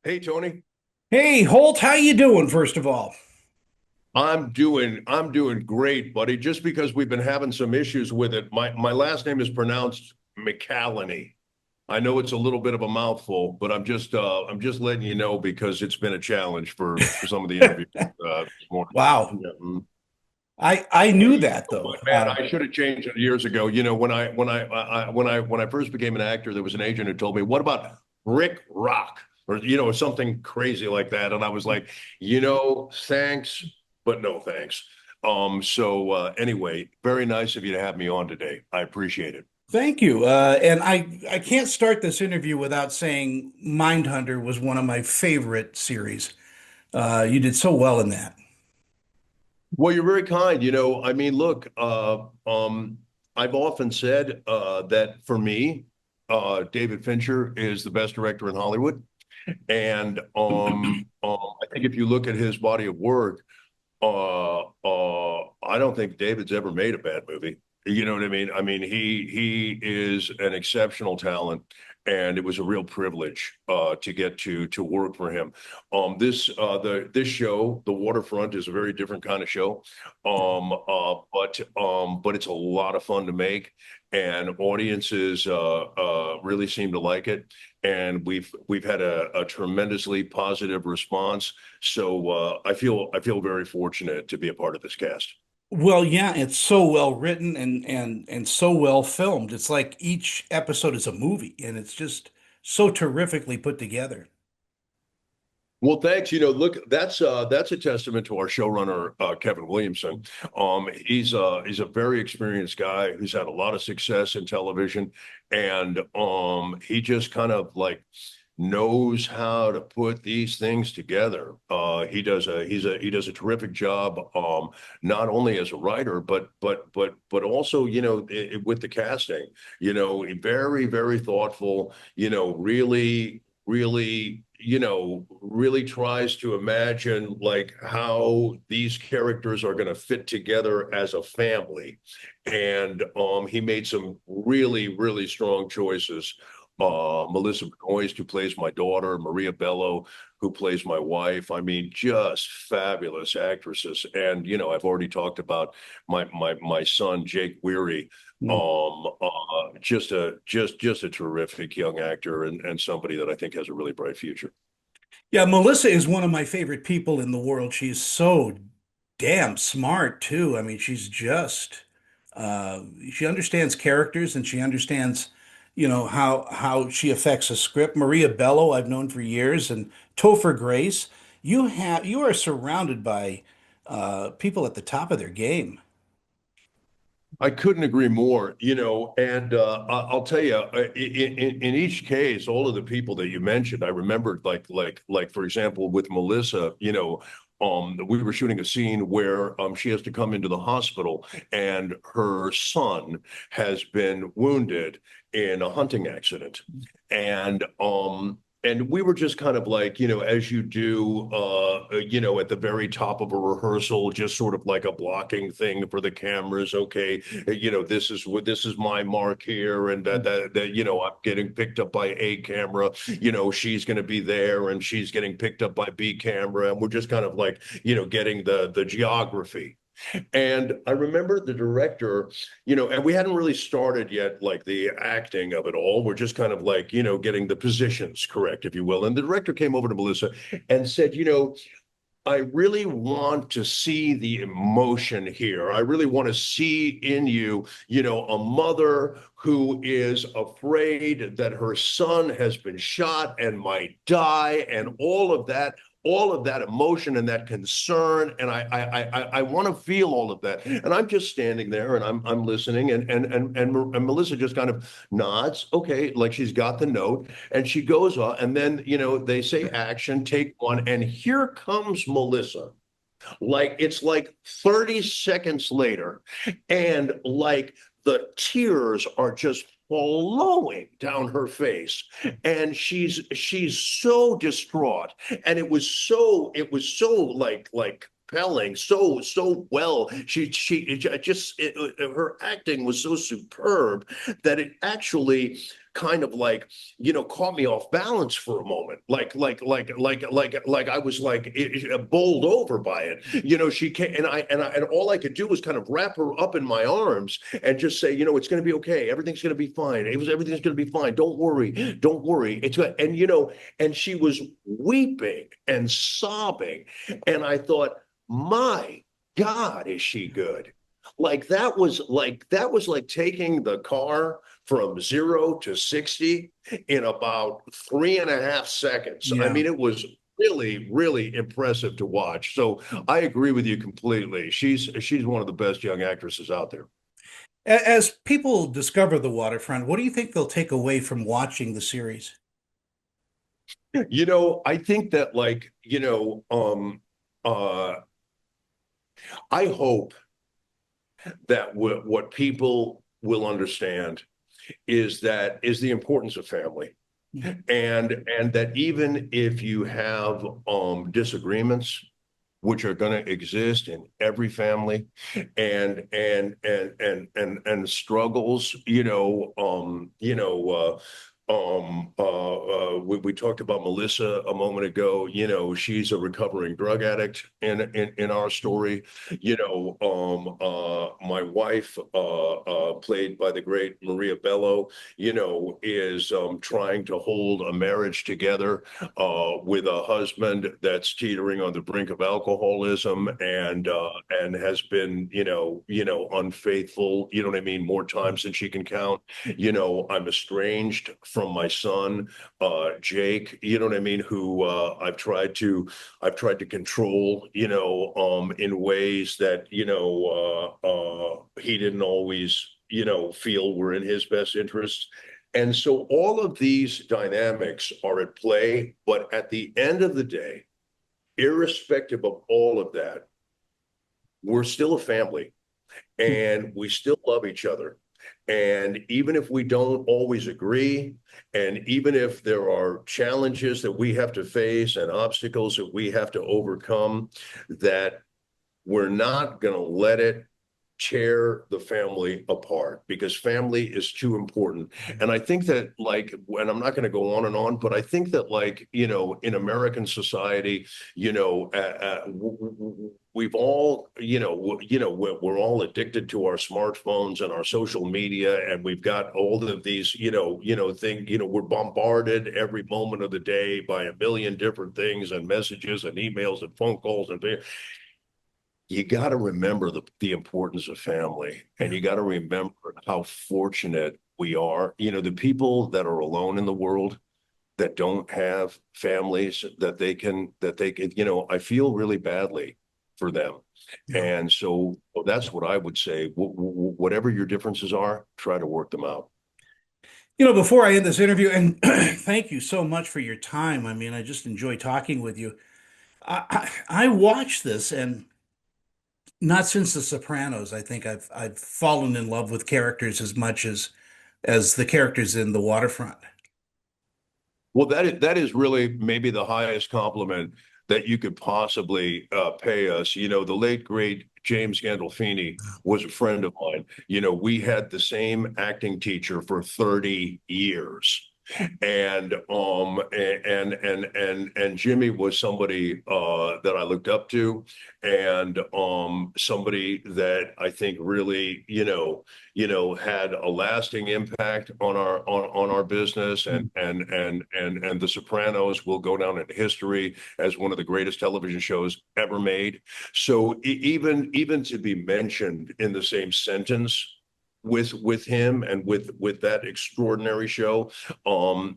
Hey Tony, Hey, Holt, how you doing, first of all? I'm doing great, buddy. Just because we've been having some issues with it. My last name is pronounced McCallany. I know it's a little bit of a mouthful, but I'm just letting you know because it's been a challenge for some of the interviews this morning. Wow. Yeah. I knew that though. But man, I should have changed it years ago. When I first became an actor, there was an agent who told me, "What about Rick Rock?" Or something crazy like that. And I was like, thanks, but no thanks. So anyway, very nice of you to have me on today. I appreciate it. Thank you. And I can't start this interview without saying Mindhunter was one of my favorite series. You did so well in that. Well, you're very kind. I mean, look, I've often said that for me, David Fincher is the best director in Hollywood. And I think if you look at his body of work, I don't think David's ever made a bad movie. You know what I mean? I mean, he is an exceptional talent, and it was a real privilege to get to work for him. This show, The Waterfront, is a very different kind of show, but it's a lot of fun to make, and audiences really seem to like it, and we've had a tremendously positive response. So I feel very fortunate to be a part of this cast. Well, yeah, it's so well written and so well filmed. It's like each episode is a movie, and it's just so terrifically put together. Well, thanks. Look, that's a testament to our showrunner Kevin Williamson. He's a very experienced guy who's had a lot of success in television, and he just kind of like knows how to put these things together. He does a terrific job, not only as a writer, but also with the casting. Very very thoughtful. Really tries to imagine like how these characters are going to fit together as a family. And he made some really, really strong choices. Melissa Benoist, who plays my daughter, Maria Bello, who plays my wife. I mean, just fabulous actresses. And I've already talked about my son, Jake Weary. Mm. Just a terrific young actor and somebody that I think has a really bright future. Yeah, Melissa is one of my favorite people in the world. She's so damn smart too. I mean, she's just she understands characters and she understands, how she affects a script. Maria Bello, I've known for years, and Topher Grace. You are surrounded by people at the top of their game. I couldn't agree more, and I'll tell you, in each case, all of the people that you mentioned, I remembered, like for example, with Melissa, we were shooting a scene where she has to come into the hospital, and her son has been wounded in a hunting accident, and we were just kind of like, as you do, at the very top of a rehearsal, just sort of like a blocking thing for the cameras. Okay, this is my mark here, and that I'm getting picked up by A camera. She's going to be there, and she's getting picked up by B camera, and we're just kind of like, getting the geography. And I remember the director, and we hadn't really started yet, like the acting of it all. We're just kind of like, getting the positions correct, if you will. And the director came over to Melissa and said, I really want to see the emotion here. I really want to see in you, a mother who is afraid that her son has been shot and might die, and all of that emotion and that concern. And I want to feel all of that. And I'm just standing there and I'm listening, and Melissa just kind of nods, okay, like she's got the note, and she goes on, and then they say action, take one, and here comes Melissa. Like it's like 30 seconds later, and like the tears are just flowing down her face, and she's so distraught, and it was so like compelling, so well. She just her acting was so superb that it actually kind of like, caught me off balance for a moment. Like I was like bowled over by it. She came, and all I could do was kind of wrap her up in my arms and just say, it's going to be okay. Everything's going to be fine. Everything's going to be fine. Don't worry. Don't worry. It's good. And she was weeping and sobbing. And I thought, my God, is she good? Like that was like taking the car from 0 to 60 in about 3.5 seconds. I Yeah. mean, it was really, really impressive to watch. So I agree with you completely. She's one of the best young actresses out there. As people discover the waterfront, what do you think they'll take away from watching the series? I think that I hope that what people will understand is the importance of family. And that even if you have disagreements, which are going to exist in every family, and struggles, we talked about Melissa a moment ago. She's a recovering drug addict in our story. My wife, played by the great Maria Bello, is trying to hold a marriage together with a husband that's teetering on the brink of alcoholism, and has been, unfaithful, what I mean, more times than she can count. I'm estranged from my son, Jake, what I mean, who I've tried to control, in ways that, he didn't always, feel were in his best interest. And so all of these dynamics are at play, but at the end of the day, irrespective of all of that, we're still a family and we still love each other. And even if we don't always agree, and even if there are challenges that we have to face and obstacles that we have to overcome, that we're not going to let it tear the family apart, because family is too important. And I think that, and I'm not going to go on and on, but I think that, in American society, we've all, we're all addicted to our smartphones and our social media, and we've got all of these, thing, we're bombarded every moment of the day by a million different things and messages and emails and phone calls and you got to remember the importance of family, and Yeah. you got to remember how fortunate we are. The people that are alone in the world, that don't have families that they can, I feel really badly for them. Yeah. And so that's what I would say. Whatever your differences are, try to work them out. Before I end this interview, and thank you so much for your time. I mean, I just enjoy talking with you. I watched this, and not since The Sopranos, I think I've fallen in love with characters as much as the characters in The Waterfront. Well, that is really maybe the highest compliment that you could possibly pay us. The late great James Gandolfini was a friend of mine. We had the same acting teacher for 30 years. And Jimmy was somebody that I looked up to, and somebody that I think really, had a lasting impact on our business. And The Sopranos will go down in history as one of the greatest television shows ever made. So even to be mentioned in the same sentence with him and with that extraordinary show,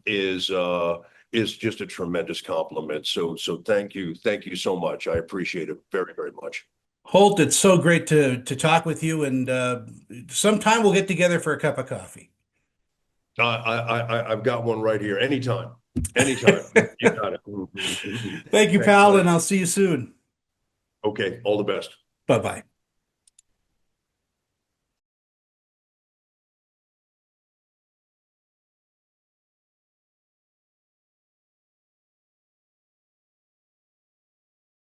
is just a tremendous compliment. So thank you so much. I appreciate it very, very much. Holt, it's so great to talk with you, and sometime we'll get together for a cup of coffee. I've got one right here. Anytime, anytime. You got it. Thank you, Thanks, pal, buddy. and I'll see you soon. Okay, all the best. Bye bye.